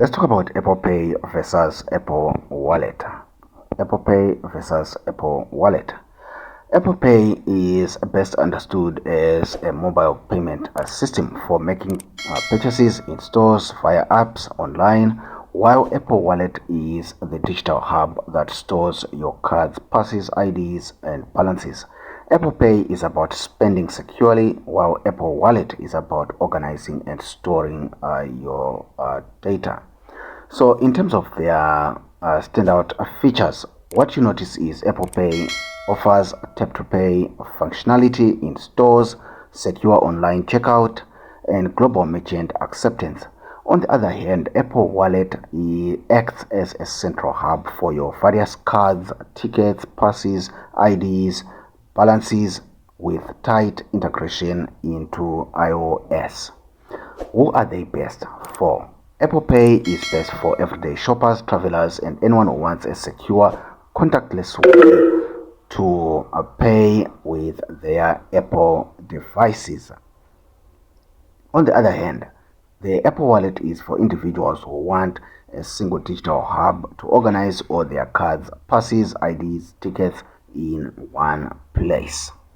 Let's talk about Apple Pay versus Apple Wallet. Apple Pay versus Apple Wallet. Apple Pay is best understood as a mobile payment system for making purchases in stores via apps online, while Apple Wallet is the digital hub that stores your cards, passes, IDs, and balances. Apple Pay is about spending securely, while Apple Wallet is about organizing and storing your data. So in terms of their standout features, what you notice is Apple Pay offers tap to pay functionality in stores, secure online checkout, and global merchant acceptance. On the other hand, Apple Wallet acts as a central hub for your various cards, tickets, passes, IDs, balances, with tight integration into iOS. Who are they best for? Apple Pay is best for everyday shoppers, travelers, and anyone who wants a secure, contactless way to pay with their Apple devices. On the other hand, the Apple Wallet is for individuals who want a single digital hub to organize all their cards, passes, IDs, tickets in one place.